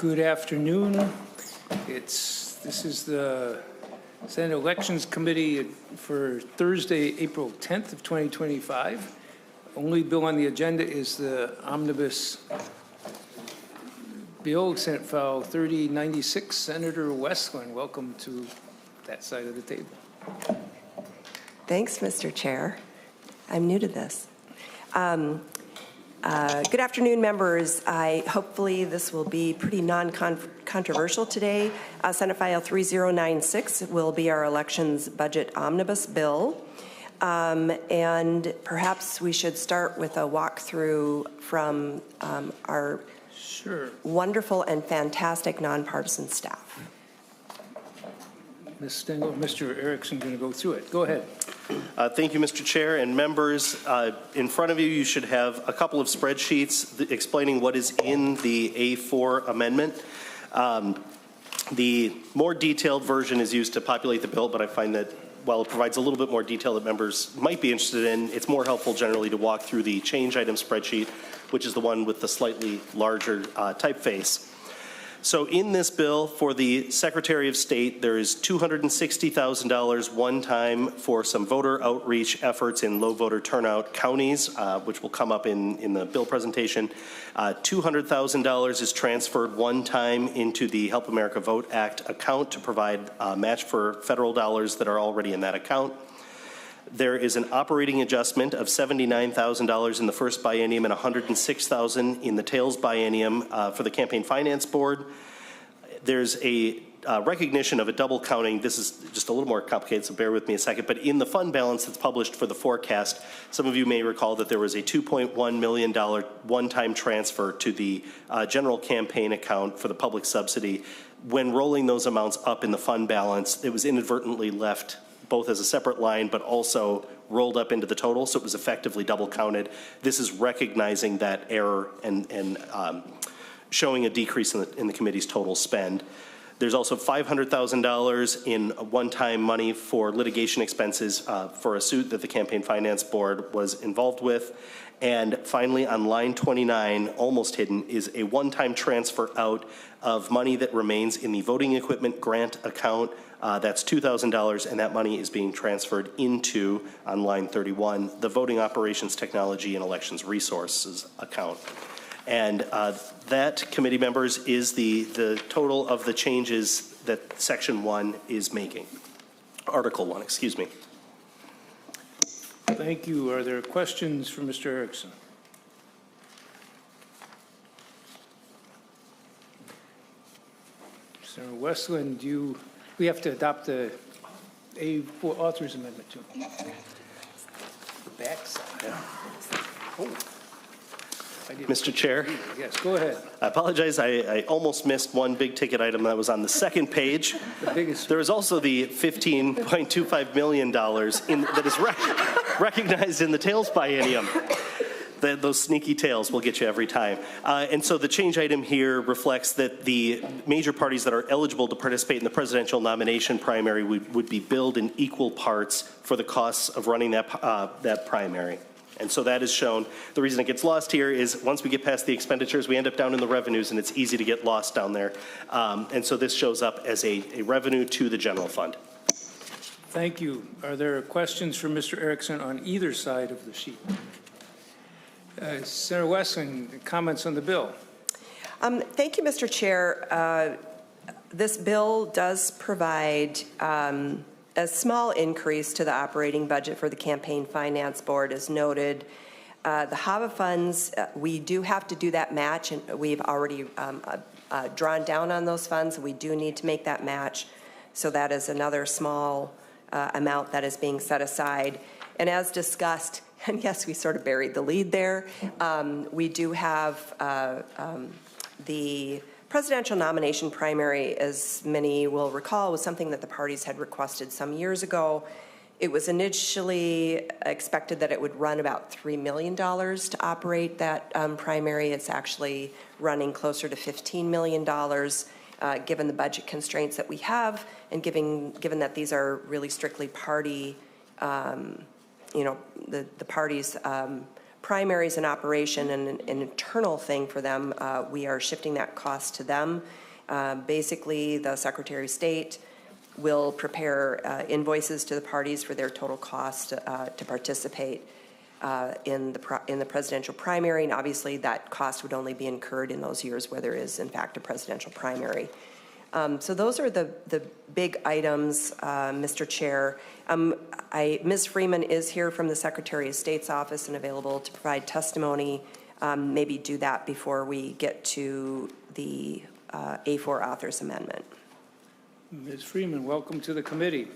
Good afternoon. This is the Senate Elections Committee for Thursday, April 10th of 2025. Only bill on the agenda is the Omnibus bill, Senate File 3096. Senator Westlin, welcome to that side of the table. Thanks, Mr. Chair. I'm new to this. Good afternoon, members. Hopefully this will be pretty non-controversial today. Senate File 3096 will be our elections budget omnibus bill. And perhaps we should start with a walkthrough from our wonderful and fantastic nonpartisan staff. Ms. Stengel, Mr. Erickson going to go through it. Go ahead. Thank you, Mr. Chair and members. In front of you, you should have a couple of spreadsheets explaining what is in the A4 amendment. The more detailed version is used to populate the bill, but I find that while it provides a little bit more detail that members might be interested in, it's more helpful generally to walk through the change item spreadsheet, which is the one with the slightly larger typeface. So in this bill for the Secretary of State, there is $260,000 one time for some voter outreach efforts in low voter turnout counties, which will come up in the bill presentation. $200,000 is transferred one time into the Help America Vote Act account to provide a match for federal dollars that are already in that account. There is an operating adjustment of $79,000 in the first biennium and $106,000 in the tails biennium for the Campaign Finance Board. There's a recognition of a double counting. This is just a little more complicated, so bear with me a second. But in the fund balance that's published for the forecast, some of you may recall that there was a $2.1 million one-time transfer to the general campaign account for the public subsidy. When rolling those amounts up in the fund balance, it was inadvertently left both as a separate line, but also rolled up into the total, so it was effectively double counted. This is recognizing that error and showing a decrease in the committee's total spend. There's also $500,000 in one-time money for litigation expenses for a suit that the Campaign Finance Board was involved with. And finally, on line 29, almost hidden, is a one-time transfer out of money that remains in the voting equipment grant account. That's $2,000, and that money is being transferred into, on line 31, the voting operations technology and elections resources account. And that, committee members, is the total of the changes that Section 1 is making. Article 1, excuse me. Thank you. Are there questions for Mr. Erickson? Senator Westlin, we have to adopt the A4 authors amendment too. The backside. Yeah. Oh. Mr. Chair. Yes, go ahead. I apologize. I almost missed one big ticket item that was on the second page. The biggest. There is also the $15.25 million that is recognized in the tails biennium. Those sneaky tails will get you every time. And so the change item here reflects that the major parties that are eligible to participate in the presidential nomination primary would be billed in equal parts for the costs of running that primary. And so that is shown. The reason it gets lost here is once we get past the expenditures, we end up down in the revenues, and it's easy to get lost down there. And so this shows up as a revenue to the general fund. Thank you. Are there questions for Mr. Erickson on either side of the sheet? Senator Westlin, comments on the bill. Thank you, Mr. Chair. This bill does provide a small increase to the operating budget for the Campaign Finance Board, as noted. The HAVA funds, we do have to do that match, and we've already drawn down on those funds. We do need to make that match, so that is another small amount that is being set aside. And as discussed, and yes, we sort of buried the lead there, we do have the presidential nomination primary, as many will recall, was something that the parties had requested some years ago. It was initially expected that it would run about $3 million to operate that primary. It's actually running closer to $15 million, given the budget constraints that we have, and given that these are really strictly party, the parties' primaries in operation and an internal thing for them, we are shifting that cost to them. Basically, the Secretary of State will prepare invoices to the parties for their total cost to participate in the presidential primary, and obviously that cost would only be incurred in those years where there is in fact a presidential primary. So those are the big items, Mr. Chair. Ms. Freeman is here from the Secretary of State's office and available to provide testimony. Maybe do that before we get to the A4 author's amendment. Ms. Freeman, welcome to the committee.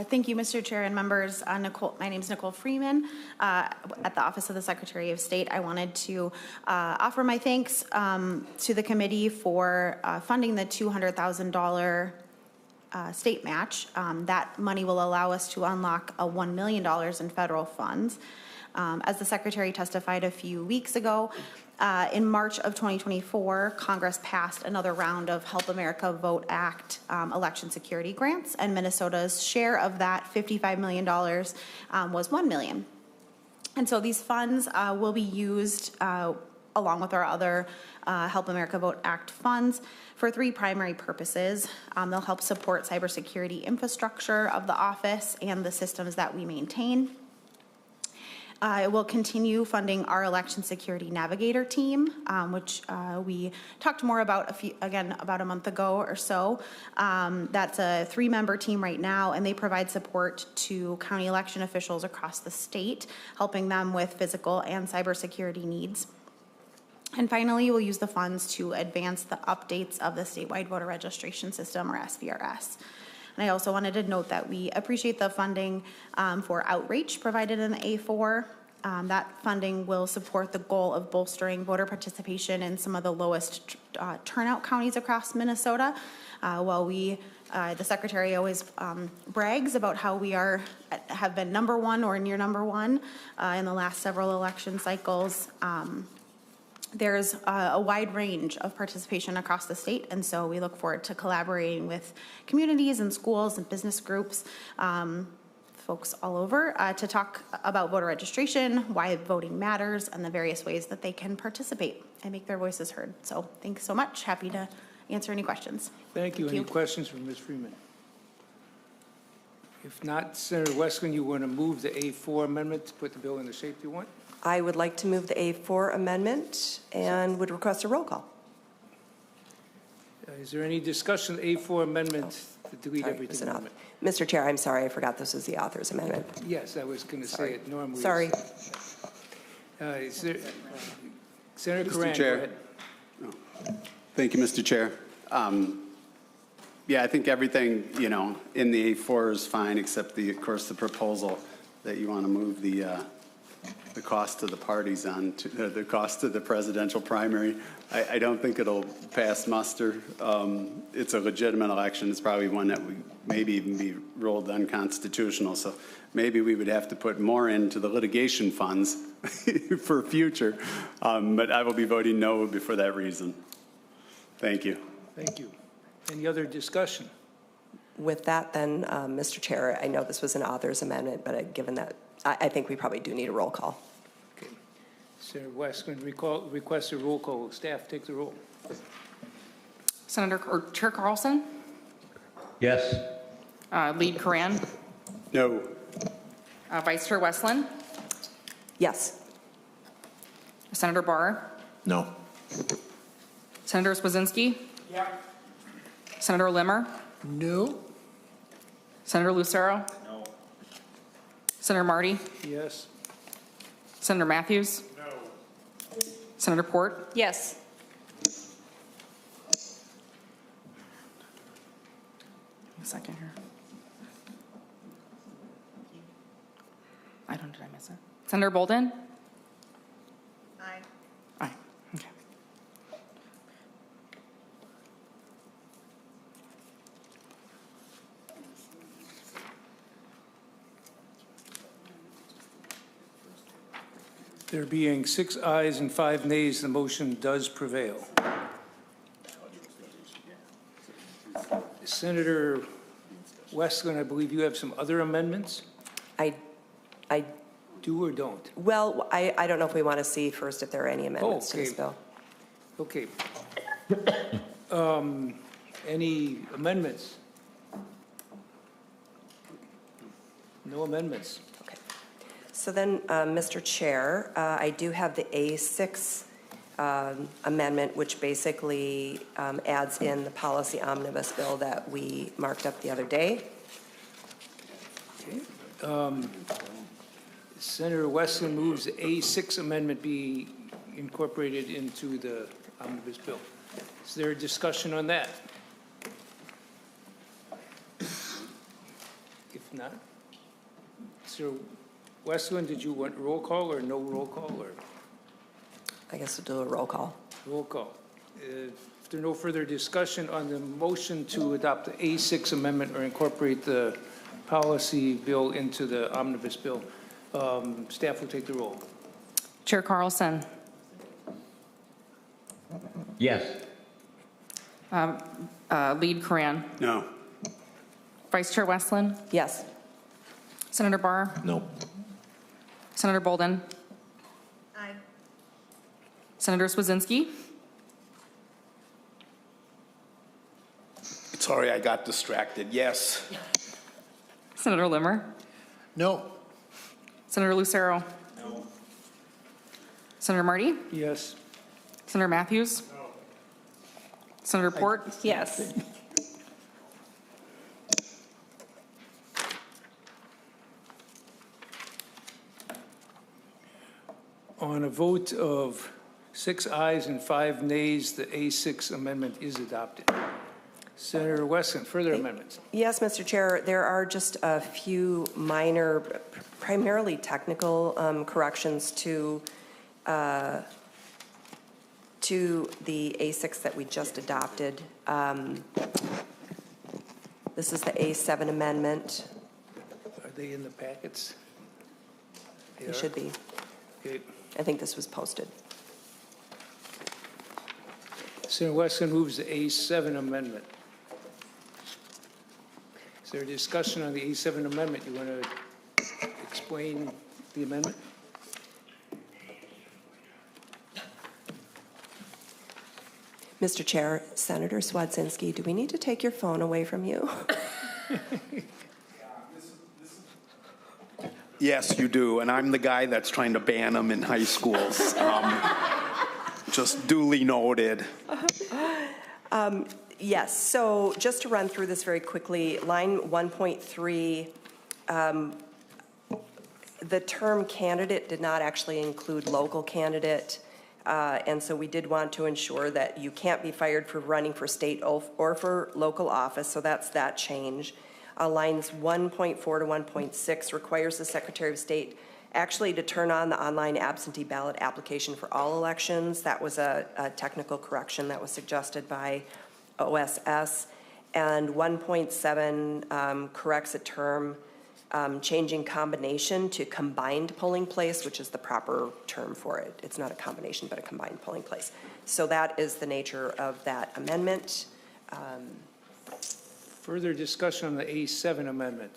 Thank you, Mr. Chair and members. My name is Nicole Freeman at the Office of the Secretary of State. I wanted to offer my thanks to the committee for funding the $200,000 state match. That money will allow us to unlock $1 million in federal funds. As the Secretary testified a few weeks ago, in March of 2024, Congress passed another round of Help America Vote Act election security grants, and Minnesota's share of that $55 million was $1 million. And so these funds will be used along with our other Help America Vote Act funds for three primary purposes. They'll help support cybersecurity infrastructure of the office and the systems that we maintain. It will continue funding our election security navigator team, which we talked more about about a month ago or so. That's a 3-member team right now, and they provide support to county election officials across the state, helping them with physical and cybersecurity needs. And finally, we'll use the funds to advance the updates of the statewide voter registration system, or SVRS. And I also wanted to note that we appreciate the funding for outreach provided in the A4. That funding will support the goal of bolstering voter participation in some of the lowest turnout counties across Minnesota. While the Secretary always brags about how we have been #1 or near #1 in the last several election cycles, there's a wide range of participation across the state, and so we look forward to collaborating with communities and schools and business groups, folks all over, to talk about voter registration, why voting matters, and the various ways that they can participate and make their voices heard. So thanks so much. Happy to answer any questions. Thank you. Any questions from Ms. Freeman? If not, Senator Westlin, you want to move the A4 amendment to put the bill in the shape you want? I would like to move the A4 amendment and would request a roll call. Is there any discussion, A4 amendment, to delete everything? Mr. Chair, I'm sorry, I forgot this was the author's amendment. Yes, I was going to say it normally. Sorry. Is there, Senator Curran, Mr. Chair. go ahead. Thank you, Mr. Chair. Yeah, I think everything, in the A4 is fine, except of course, the proposal that you want to move the cost of the parties on to the cost of the presidential primary. I don't think it'll pass muster. It's a legitimate election. It's probably one that would maybe even be ruled unconstitutional. So maybe we would have to put more into the litigation funds for future. But I will be voting no for that reason. Thank you. Thank you. Any other discussion? With that, then, Mr. Chair, I know this was an author's amendment, but given that, I think we probably do need a roll call. Okay. Senator Westlin requests a roll call. Staff, take the roll. Chair Carlson? Yes. Lead Curran? No. Vice Chair Westlin? Yes. Senator Barr? No. Senator Swazinski? Yeah. Senator Limmer? No. Senator Lucero? No. Senator Marty? Yes. Senator Matthews? No. Senator Port? Yes. A second here. Did I miss it? Senator Bolden? Aye. Aye. Okay. There being 6 ayes and 5 nays, the motion does prevail. Senator Westlin, I believe you have some other amendments? I Do or don't? Well, I don't know if we want to see first if there are any amendments to this okay. bill. Okay. Any amendments? No amendments. Okay. So then, Mr. Chair, I do have the A6 amendment, which basically adds in the policy omnibus bill that we marked up the other day. Senator Westlin moves the A6 amendment be incorporated into the omnibus bill. Is there a discussion on that? If not, Sir Westlin, did you want roll call or no roll call or I guess we'll do a roll call. roll call? If there are no further discussion on the motion to adopt the A6 amendment or incorporate the policy bill into the omnibus bill, staff will take the roll. Chair Carlson, Yes. Lead Coran, No. Vice Chair Westlin, Yes. Senator Barr, No. Senator Bolden, Aye. Senator Swazinski, Sorry, I got distracted. Yes. Senator Limmer, No. Senator Lucero, no. Senator Marty, Yes. Senator Matthews, no. Senator Port, Yes. On a vote of 6 ayes and 5 nays, the A6 amendment is adopted. Senator Westlin, further amendments? Yes, Mr. Chair, there are just a few minor, primarily technical corrections to the A6 that we just adopted. This is the A7 amendment. Are they in the packets? They It are? should be. Okay. I think this was posted. Senator Westlin moves the A7 amendment. Is there a discussion on the A7 amendment? You want to explain the amendment? Mr. Chair, Senator Swadzinski, do we need to take your phone away from you? Yes, you do. And I'm the guy that's trying to ban them in high schools. Just duly noted. Yes, so just to run through this very quickly, line 1.3, the term candidate did not actually include local candidate, and so we did want to ensure that you can't be fired for running for state or for local office, so that's that change. Lines 1.4 to 1.6 requires the Secretary of State actually to turn on the online absentee ballot application for all elections. That was a technical correction that was suggested by OSS. And 1.7 corrects a term changing combination to combined polling place, which is the proper term for it. It's not a combination, but a combined polling place. So that is the nature of that amendment. Further discussion on the A7 amendment?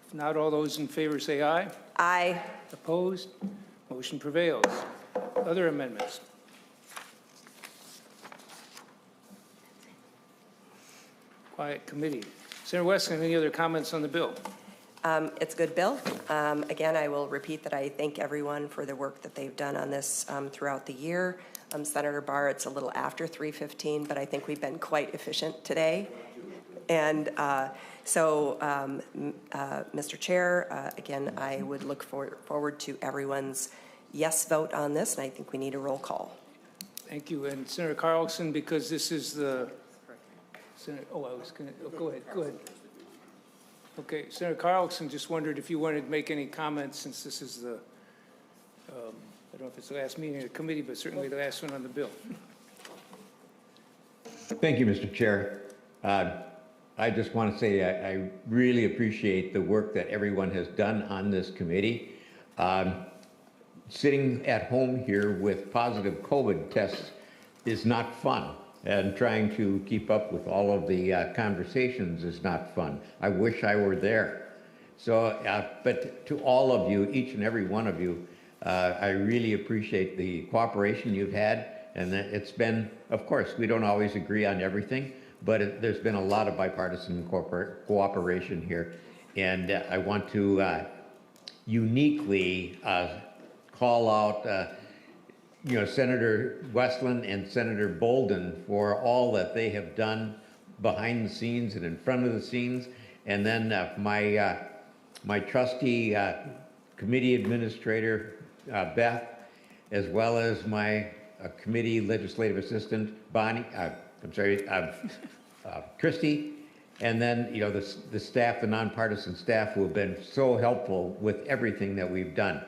If not, all those in favor say aye. Aye. Opposed? Motion prevails. Other amendments? Quiet committee. Senator Westlin, any other comments on the bill? It's a good bill. Again, I will repeat that I thank everyone for the work that they've done on this throughout the year. Senator Barr, it's a little after 3:15, but I think we've been quite efficient today. And Mr. Chair, again, I would look forward to everyone's yes vote on this, and I think we need a roll call. Thank you. And Senator Carlson, because this is the, go ahead. Okay, Senator Carlson just wondered if you wanted to make any comments since this is the, I don't know if it's the last meeting of the committee, but certainly the last one on the bill. Thank you, Mr. Chair. I just want to say I really appreciate the work that everyone has done on this committee. Sitting at home here with positive COVID tests is not fun. and trying to keep up with all of the conversations is not fun. I wish I were there. So, but to all of you, each and every one of you, I really appreciate the cooperation you've had. And it's been, of course, we don't always agree on everything, but there's been a lot of bipartisan cooperation here. And I want to uniquely call out Senator Westlin and Senator Bolden for all that they have done behind the scenes and in front of the scenes. And then my trustee committee administrator, Beth, as well as my committee legislative assistant, Christy, and then, the staff, the nonpartisan staff who have been so helpful with everything that we've done.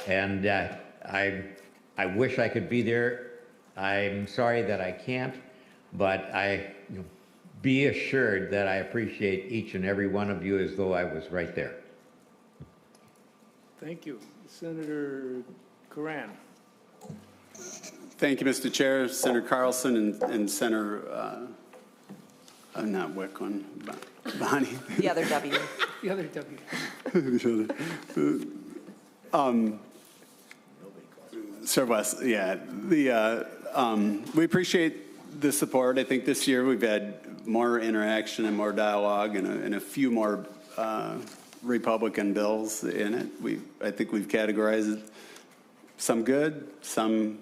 And I wish I could be there. I'm sorry that I can't, but be assured that I appreciate each and every one of you as though I was right there. Thank you. Senator Curran. Thank you, Mr. Chair, Senator Carlson, and Senator, not Wicklin, Bonnie. The other W. The other W. Sir West, yeah. We appreciate the support. I think this year we've had more interaction and more dialogue and a few more Republican bills in it. I think we've categorized some good, some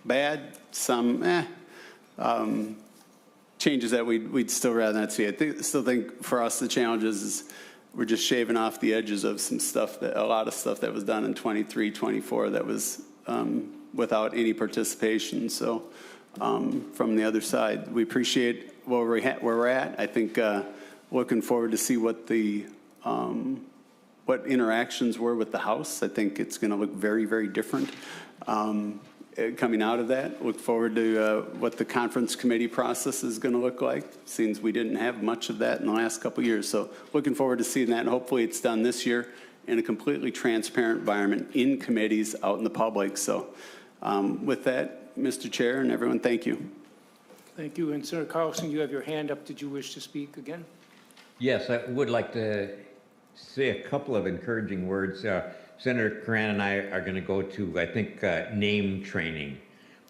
bad, some changes that we'd still rather not see. Still think for us the challenge is we're just shaving off the edges of a lot of stuff that was done in 23, 24 that was without any participation. So from the other side, we appreciate where we're at. I think looking forward to see what what interactions were with the House. I think it's going to look very, very different coming out of that. Look forward to what the conference committee process is going to look like, since we didn't have much of that in the last couple of years. So looking forward to seeing that, and hopefully it's done this year in a completely transparent environment in committees out in the public. So with that, Mr. Chair and everyone, thank you. Thank you. And Senator Carlson, you have your hand up. Did you wish to speak again? Yes, I would like to say a couple of encouraging words. Senator Curran and I are going to go to, I think, name training,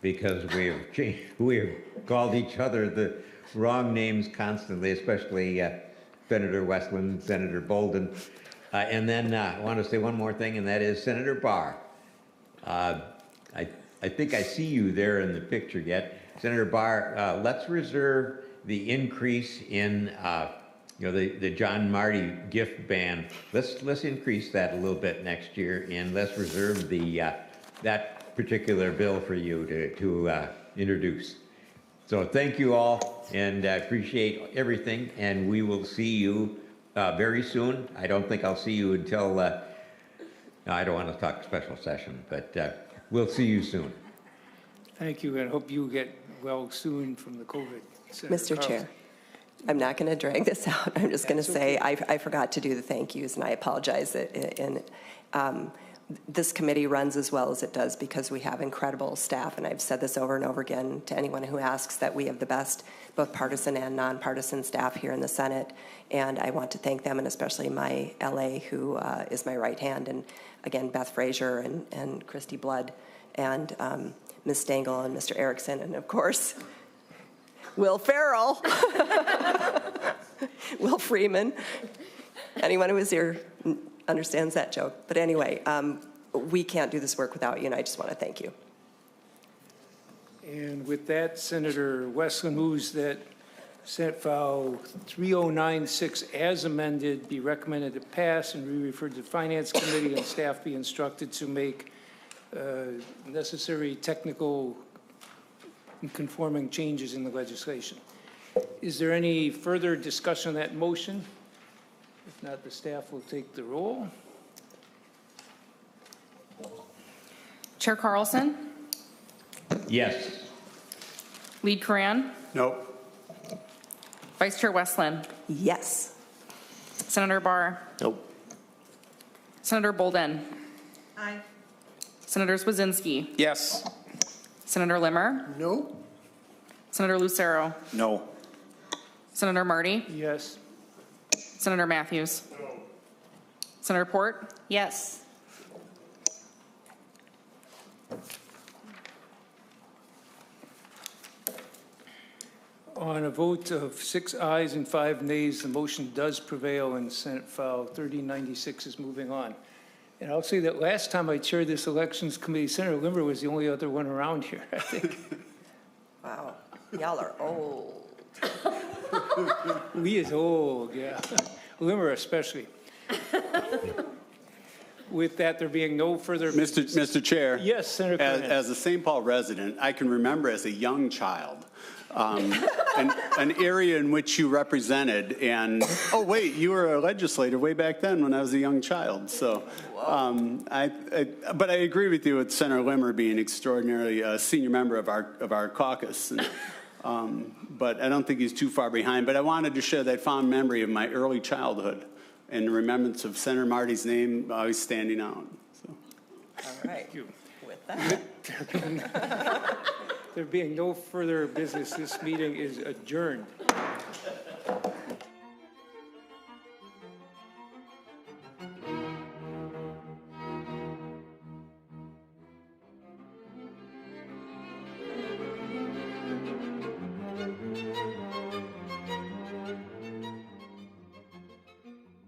because we've called each other the wrong names constantly, especially Senator Westlin, Senator Bolden. And then I want to say one more thing, and that is Senator Barr. I think I see you there in the picture yet. Senator Barr, let's reserve the increase in the John Marty gift ban. Let's increase that a little bit next year, and let's reserve that particular bill for you to introduce. So thank you all, and I appreciate everything, and we will see you very soon. I don't think I'll see you until, no, I don't want to talk special session, but we'll see you soon. Thank you, and hope you get well soon from the COVID. Senator Mr. Carlson. Chair, I'm not going to drag this out. I'm just going to say I forgot to do the thank yous, and I apologize. This committee runs as well as it does because we have incredible staff, and I've said this over and over again to anyone who asks, that we have the best both partisan and nonpartisan staff here in the Senate, and I want to thank them, and especially my LA, who is my right hand, and again, Beth Frazier and Christy Blood, and Ms. Stengel and Mr. Erickson, and of course, Will Farrell, Will Freeman. Anyone who is here understands that joke. But anyway, we can't do this work without you, and I just want to thank you. And with that, Senator Westlin moves that Senate File 3096 as amended be recommended to pass and be referred to the Finance Committee, and staff be instructed to make necessary technical and conforming changes in the legislation. Is there any further discussion on that motion? If not, the staff will take the roll. Chair Carlson? Yes. Lead Curran? Nope. Vice Chair Westlin? Yes. Senator Barr? Nope. Senator Bolden? Aye. Senator Swazinski? Yes. Senator Limmer? No. Senator Lucero, No. Senator Marty, Yes. Senator Matthews. Senator Port, Yes. On a vote of 6 ayes and 5 nays, the motion does prevail and Senate File 3096 is moving on. And I'll say that last time I chaired this elections committee, Senator Limmer was the only other one around here, I think. Wow, y'all are old. Lee is old, yeah. Limmer especially. With that, there being no further. Mr. Chair. Yes, Senator Cornyn. As a St. Paul resident, I can remember as a young child, an area in which you represented, and, oh, wait, you were a legislator way back then when I was a young child, so. But I agree with you with Senator Limmer being extraordinarily a senior member of our caucus. And, but I don't think he's too far behind. But I wanted to share that fond memory of my early childhood and the remembrance of Senator Marty's name always standing out. So. All right. With that. There being no further business, this meeting is adjourned.